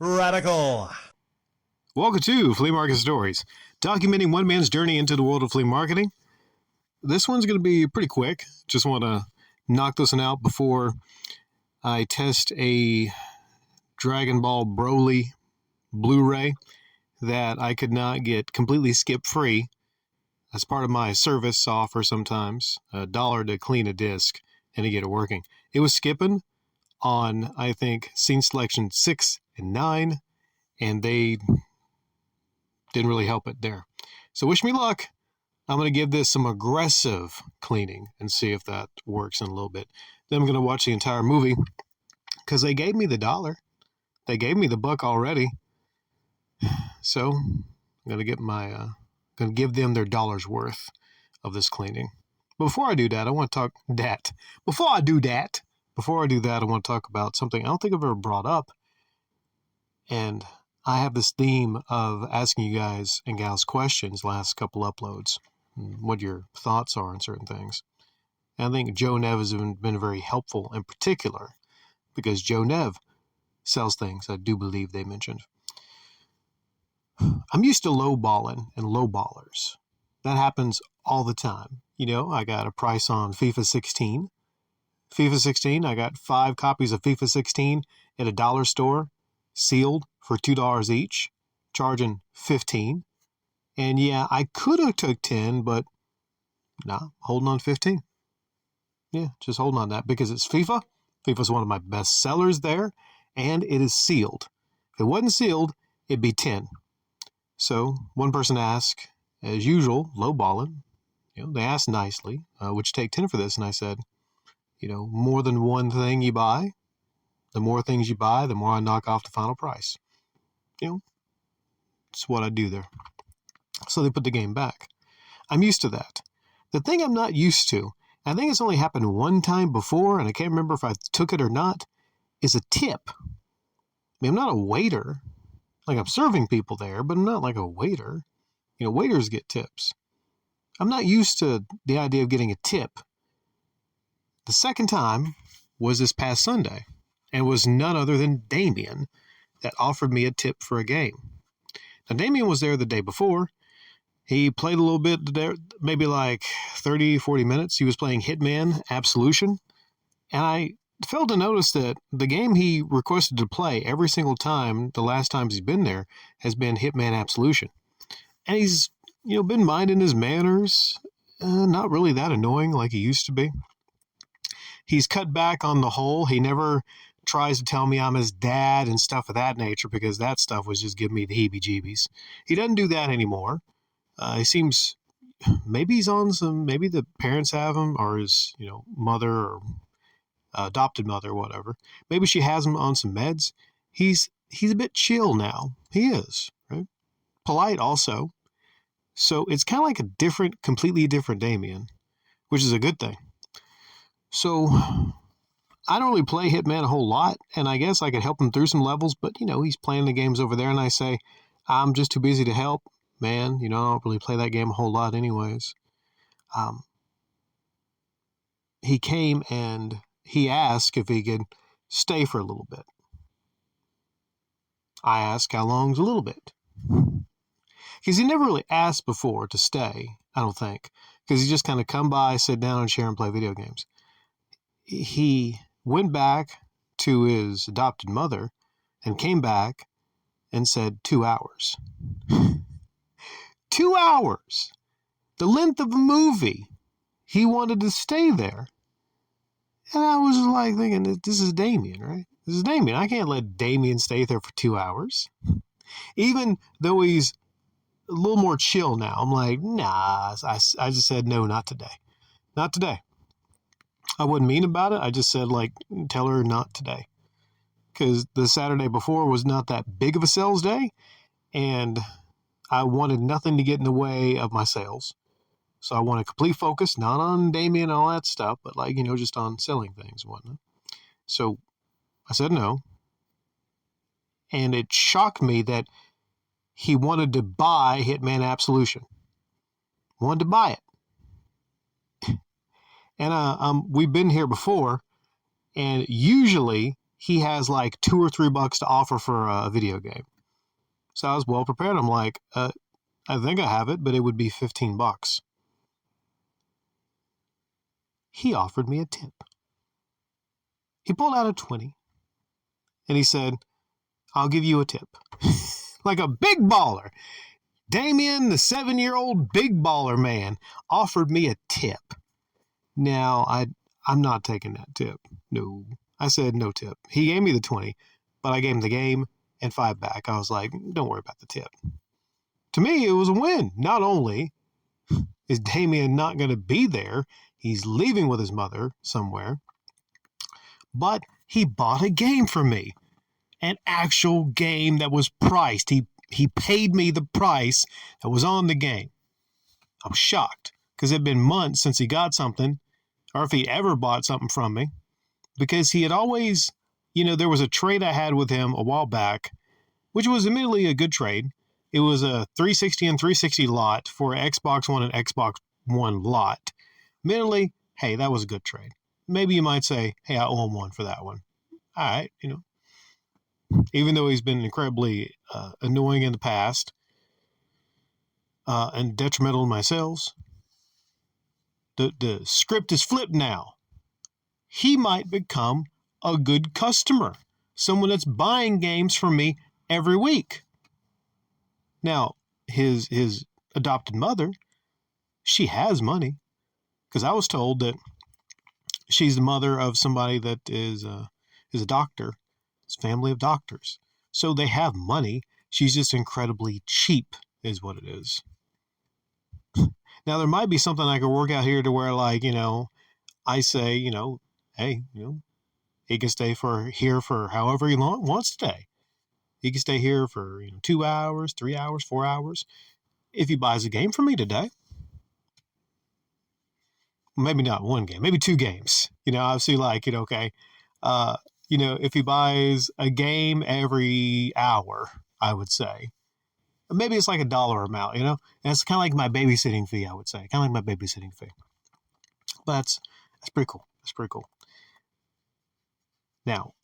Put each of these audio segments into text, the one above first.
Radical. Welcome to Flea Market Stories, documenting one man's journey into the world of flea marketing. This one's going to be pretty quick. Just want to knock this one out before I test a Dragon Ball Broly Blu-ray that I could not get completely skip-free as part of my service offer sometimes, $1 to clean a disc and to get it working. It was skipping on, I think, scene selection 6 and 9, and they didn't really help it there. So wish me luck. I'm going to give this some aggressive cleaning and see if that works in a little bit. Then I'm going to watch the entire movie because they gave me the $1. They gave me the $1 already. So I'm going to get going to give them their $1 worth of this cleaning. Before I do that, I want to talk that. Before I do that, I want to talk about something I don't think I've ever brought up. And I have this theme of asking you guys and gals questions last couple uploads, what your thoughts are on certain things. And I think Joe Nev has been very helpful in particular because Joe Nev sells things I do believe they mentioned. I'm used to lowballing and lowballers. That happens all the time. You know, I got a price on FIFA 16. FIFA 16, I got 5 copies of FIFA 16 at a dollar store, sealed for $2 each, charging $15. And yeah, I could have took 10, but nah, holding on 15. Yeah, just holding on that because it's FIFA. FIFA's one of my best sellers there, and it is sealed. If it wasn't sealed, it'd be 10. So one person asked, as usual, lowballing. You know, they asked nicely, would you take 10 for this? And I said, you know, more than one thing you buy, the more things you buy, the more I knock off the final price. You know, it's what I do there. So they put the game back. I'm used to that. The thing I'm not used to, I think it's only happened one time before, and I can't remember if I took it or not, is a tip. I mean, I'm not a waiter. Like, I'm serving people there, but I'm not like a waiter. You know, waiters get tips. I'm not used to the idea of getting a tip. The second time was this past Sunday, and was none other than Damien that offered me a tip for a game. Now, Damien was there the day before. He played a little bit there, maybe like 30, 40 minutes. He was playing Hitman Absolution, and I failed to notice that the game he requested to play every single time, the last times he's been there, has been Hitman Absolution. And he's, you know, been minding his manners, not really that annoying like he used to be. He's cut back on the whole. He never tries to tell me I'm his dad and stuff of that nature because that stuff was just giving me the heebie-jeebies. He doesn't do that anymore. He seems, maybe he's on some, maybe the parents have him or his, you know, mother or adopted mother or whatever. Maybe she has him on some meds. He's a bit chill now. He is, right? Polite also. So it's kind of like a completely different Damien, which is a good thing. So I don't really play Hitman a whole lot, and I guess I could help him through some levels, but, you know, he's playing the games over there, and I say, I'm just too busy to help. Man, you know, I don't really play that game a whole lot anyways. He came and he asked if he could stay for a little bit. I asked how long's a little bit. Because he never really asked before to stay, I don't think. Because he just kind of come by, sit down, and share and play video games. He went back to his adopted mother and came back and said 2 hours. 2 hours! The length of a movie. He wanted to stay there. And I was like thinking, this is Damien, right? This is Damien. I can't let Damien stay there for 2 hours. Even though he's a little more chill now. I'm like, nah. I just said, no, not today. Not today. I wasn't mean about it. I just said, like, tell her not today. Because the Saturday before was not that big of a sales day. And I wanted nothing to get in the way of my sales. So I wanted complete focus, not on Damien and all that stuff, but like, you know, just on selling things and whatnot. So I said no. And it shocked me that he wanted to buy Hitman Absolution. Wanted to buy it. And we've been here before, and usually he has like $2 or $3 to offer for a video game. So I was well prepared. I'm like, I think I have it, but it would be $15. He offered me a tip. He pulled out a 20 and he said, I'll give you a tip. Like a big baller. Damien, the 7-year-old big baller man, offered me a tip. Now, I'm not taking that tip. No. I said no tip. He gave me the 20, but I gave him the game and 5 back. I was like, don't worry about the tip. To me, it was a win. Not only is Damien not going to be there, he's leaving with his mother somewhere, but he bought a game for me. An actual game that was priced. He paid me the price that was on the game. I was shocked because it had been months since he got something, or if he ever bought something from me, because he had always, there was a trade I had with him a while back, which was admittedly a good trade. It was a 360 and 360 lot for an Xbox One and Xbox One lot. Admittedly, hey, that was a good trade. Maybe you might say, hey, I owe him one for that one. All right, even though he's been incredibly annoying in the past and detrimental to my sales, the script is flipped now. He might become a good customer, someone that's buying games from me every week. Now, his adopted mother, she has money, because I was told that she's the mother of somebody that is a doctor. It's a family of doctors. So they have money. She's just incredibly cheap is what it is. Now, there might be something I could work out here to where, I say, hey, he can stay here for however he wants to stay. He can stay here for 2 hours, 3 hours, 4 hours. If he buys a game from me today, maybe not one game, maybe 2 games. Obviously, okay. If he buys a game every hour, I would say. Maybe it's like $1 amount, And it's kind of like my babysitting fee, I would say. Kind of like my babysitting fee. But that's pretty cool. That's pretty cool. Now,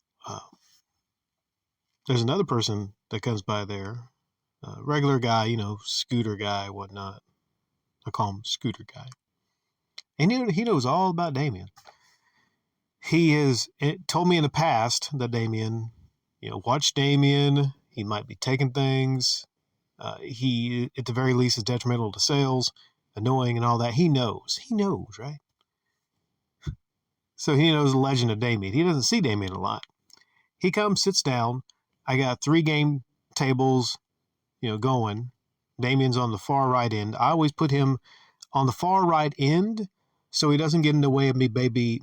there's another person that comes by there. Regular guy, scooter guy, whatnot. I call him scooter guy. And he knows all about Damien. He told me in the past that Damien, watch Damien. He might be taking things. He, at the very least, is detrimental to sales, annoying and all that. He knows, right? So he knows the legend of Damien. He doesn't see Damien a lot. He comes, sits down. I got 3 game tables, going. Damien's on the far right end. I always put him on the far right end so he doesn't get in the way of me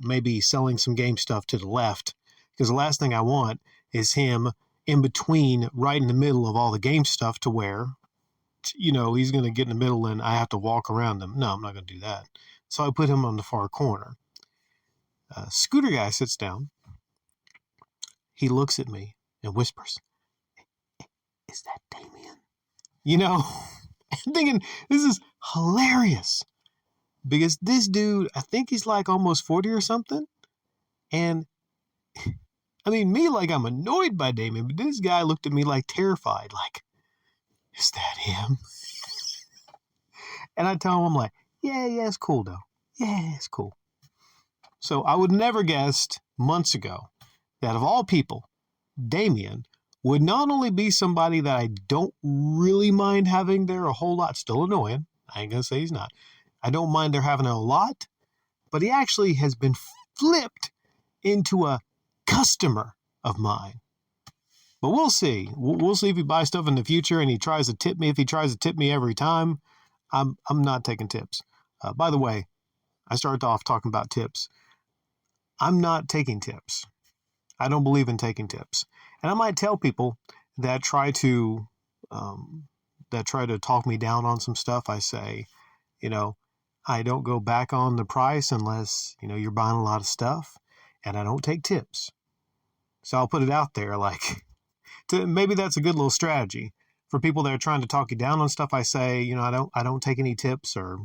maybe selling some game stuff to the left, because the last thing I want is him in between, right in the middle of all the game stuff, to where, he's going to get in the middle and I have to walk around them. No, I'm not going to do that. So I put him on the far corner. Scooter guy sits down. He looks at me and whispers, is that Damien? I'm thinking, this is hilarious. Because this dude, I think he's like almost 40 or something. And, me, I'm annoyed by Damien, but this guy looked at me like terrified, like, is that him? And I tell him, I'm like, yeah, it's cool, though. Yeah, it's cool. So I would never guessed months ago that of all people, Damien would not only be somebody that I don't really mind having there a whole lot, still annoying. I ain't going to say he's not. I don't mind there having a lot, but he actually has been flipped into a customer of mine. But we'll see. We'll see if he buys stuff in the future and he tries to tip me. If he tries to tip me every time, I'm not taking tips. By the way, I started off talking about tips. I'm not taking tips. I don't believe in taking tips. And I might tell people that try to talk me down on some stuff. I say, I don't go back on the price unless, you're buying a lot of stuff, and I don't take tips. So I'll put it out there, maybe that's a good little strategy for people that are trying to talk you down on stuff. I say, I don't take any tips, or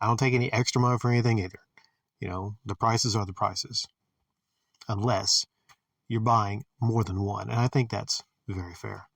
I don't take any extra money for anything either. The prices are the prices, unless you're buying more than one. And I think that's very fair.